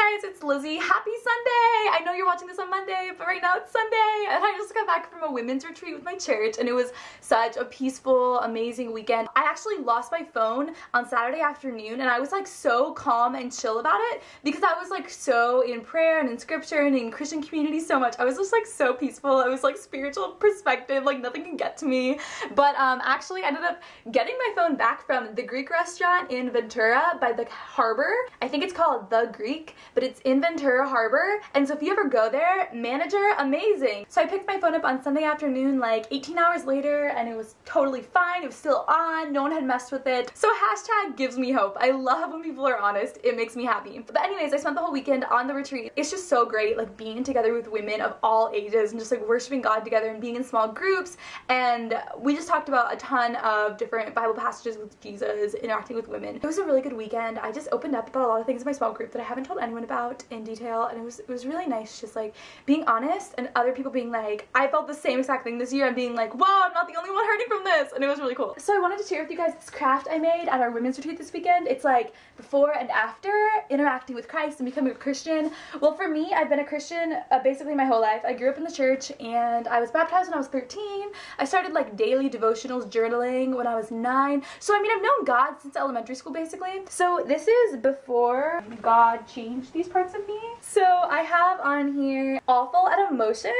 guys, it's Lizzie. Happy Sunday! I know you're watching this on Monday, but right now it's Sunday, and I just got back from a women's retreat with my church, and it was such a peaceful, amazing weekend. I actually lost my phone on Saturday afternoon, and I was like so calm and chill about it because I was like so in prayer and in scripture and in Christian community so much. I was just like so peaceful. I was like spiritual perspective, like nothing can get to me. But actually I ended up getting my phone back from the Greek restaurant in Ventura by the harbor. I think it's called The Greek, but it's in Ventura Harbor, and so if you ever go there, manager amazing. So I picked my phone up on Sunday afternoon like 18 hours later, and it was totally fine. It was still on, no one had messed with it. So hashtag gives me hope. I love when people are honest. It makes me happy. But anyways, I spent the whole weekend on the retreat. It's just so great, like being together with women of all ages and just like worshiping God together and being in small groups, and we just talked about a ton of different Bible passages with Jesus, interacting with women. It was a really good weekend. I just opened up about a lot of things in my small group that I haven't told anyone about in detail, and it was really nice just like being honest and other people being like, I felt the same exact thing this year, and being like, whoa, I'm not the only one hurting from this, and it was really cool. So I wanted to share with you guys this craft I made at our women's retreat this weekend. It's like before and after interacting with Christ and becoming a Christian. Well, for me, I've been a Christian basically my whole life. I grew up in the church, and I was baptized when I was 13. I started like daily devotionals, journaling when I was 9. So I mean, I've known God since elementary school basically. So this is before God changed these parts of me. So I have on here awful at emotions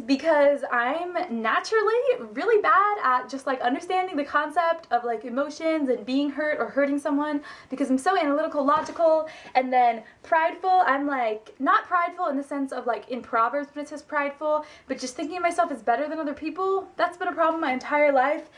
because I'm naturally really bad at just like understanding the concept of like emotions and being hurt or hurting someone because I'm so analytical, logical. And then prideful, I'm like not prideful in the sense of like in Proverbs when it says prideful, but just thinking of myself as better than other people. That's been a problem my entire life.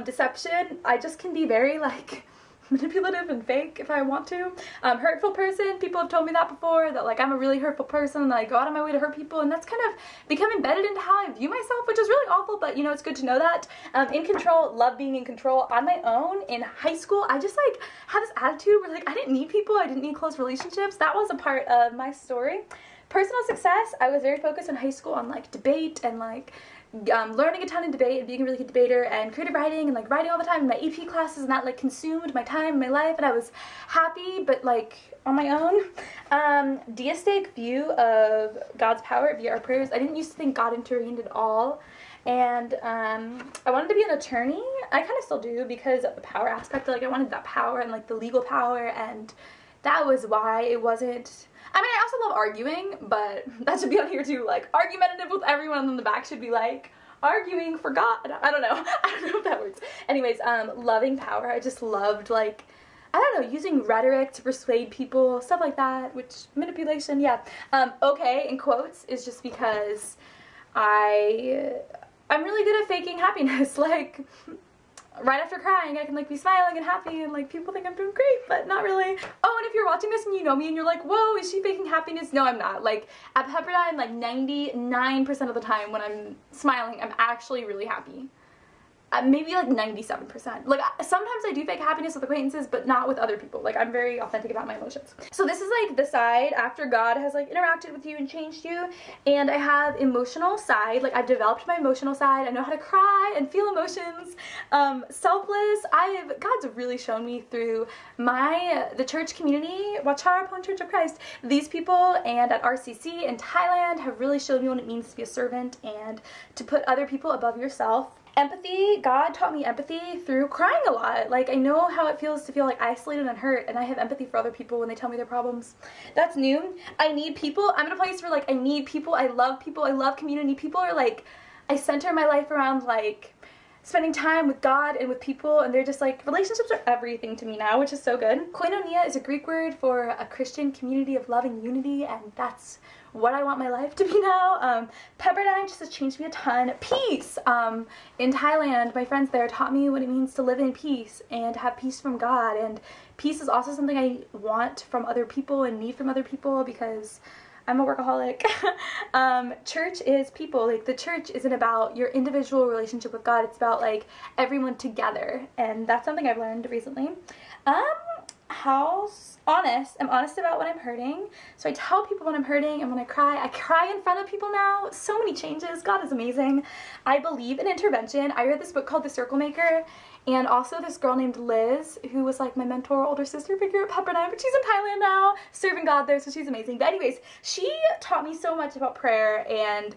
Deception, I just can be very like manipulative and fake if I want to. Hurtful person, people have told me that before, that like I'm a really hurtful person and I go out of my way to hurt people, and that's kind of become embedded into how I view myself, which is really awful, but you know, it's good to know that. In control, love being in control. On my own, in high school, I just like had this attitude where like I didn't need people, I didn't need close relationships. That was a part of my story. Personal success, I was very focused in high school on like debate and like learning a ton in debate and being a really good debater, and creative writing and like writing all the time in my AP classes, and that like consumed my time, my life, and I was happy but like on my own. Deistic view of God's power via our prayers. I didn't used to think God intervened at all, and I wanted to be an attorney. I kind of still do because of the power aspect. Like I wanted that power and like the legal power, and that was why it wasn't. I mean, I also love arguing, but that should be on here too, like argumentative with everyone, and then the back should be like arguing for God. I don't know. I don't know if that works. Anyways, loving power. I just loved like, I don't know, using rhetoric to persuade people, stuff like that, which manipulation, yeah. Okay, in quotes, is just because I'm really good at faking happiness. Like right after crying, I can like be smiling and happy, and like people think I'm doing great, but not really. Oh, and if you're watching this and you know me and you're like, whoa, is she faking happiness? No, I'm not. Like at Pepperdine, like 99% of the time when I'm smiling, I'm actually really happy. Maybe like 97%. Like sometimes I do fake happiness with acquaintances, but not with other people. Like I'm very authentic about my emotions. So this is like the side after God has like interacted with you and changed you, and I have emotional side. Like I've developed my emotional side. I know how to cry and feel emotions. Selfless. God's really shown me through the church community, Wacharapon Church of Christ. These people and at RCC in Thailand have really shown me what it means to be a servant and to put other people above yourself. Empathy, God taught me empathy through crying a lot. Like I know how it feels to feel like isolated and hurt, and I have empathy for other people when they tell me their problems. That's new. I need people. I'm in a place where like I need people, I love community. People are like, I center my life around like spending time with God and with people, and they're just like, relationships are everything to me now, which is so good. Koinonia is a Greek word for a Christian community of love and unity, and that's what I want my life to be now. Pepperdine just has changed me a ton. Peace! In Thailand, my friends there taught me what it means to live in peace and have peace from God, and peace is also something I want from other people and need from other people because I'm a workaholic. Church is people. Like the church isn't about your individual relationship with God, it's about like everyone together, and that's something I've learned recently. I'm honest about when I'm hurting. So I tell people when I'm hurting, and when I cry in front of people now. So many changes. God is amazing. I believe in intervention. I read this book called The Circle Maker, and also this girl named Liz, who was like my mentor, older sister figure at Pepperdine, but she's in Thailand now, serving God there, so she's amazing. But anyways, she taught me so much about prayer, and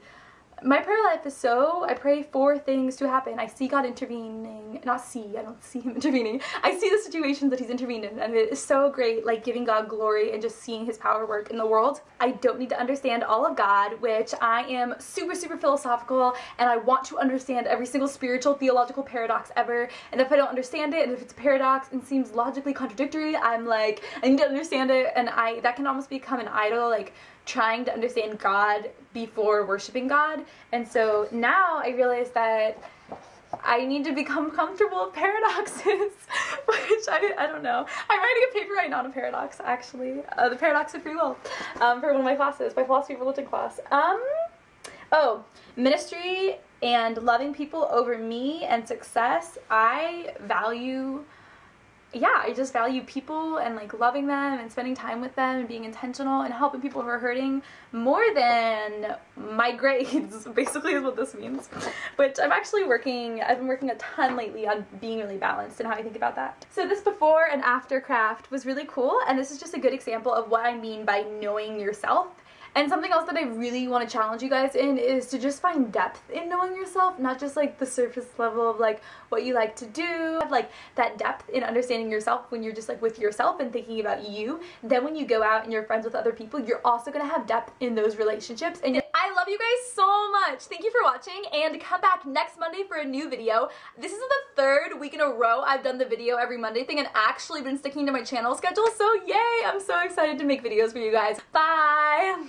my prayer life is I pray for things to happen. I see God intervening, I don't see him intervening. I see the situations that he's intervened in, and it is so great, like giving God glory and just seeing his power work in the world. I don't need to understand all of God, which I am super, super philosophical, and I want to understand every single spiritual, theological paradox ever, and if I don't understand it, and if it's a paradox and seems logically contradictory, I'm like, I need to understand it, and that can almost become an idol, like trying to understand God before worshiping God. And so now I realize that I need to become comfortable with paradoxes, which I don't know. I'm writing a paper right now on a paradox, actually. The paradox of free will, for one of my classes, my philosophy of religion class. Oh, ministry and loving people over me and success. I just value people and like loving them and spending time with them and being intentional and helping people who are hurting more than my grades, basically is what this means. But I've been working a ton lately on being really balanced and how I think about that. So this before and after craft was really cool, and this is just a good example of what I mean by knowing yourself. And something else that I really want to challenge you guys in is to just find depth in knowing yourself, not just like the surface level of like what you like to do, like that depth in understanding yourself when you're just like with yourself and thinking about you. Then when you go out and you're friends with other people, you're also going to have depth in those relationships. And I love you guys so much. Thank you for watching, and come back next Monday for a new video. This is the 3rd week in a row I've done the video every Monday thing and actually been sticking to my channel schedule, so yay! I'm so excited to make videos for you guys. Bye!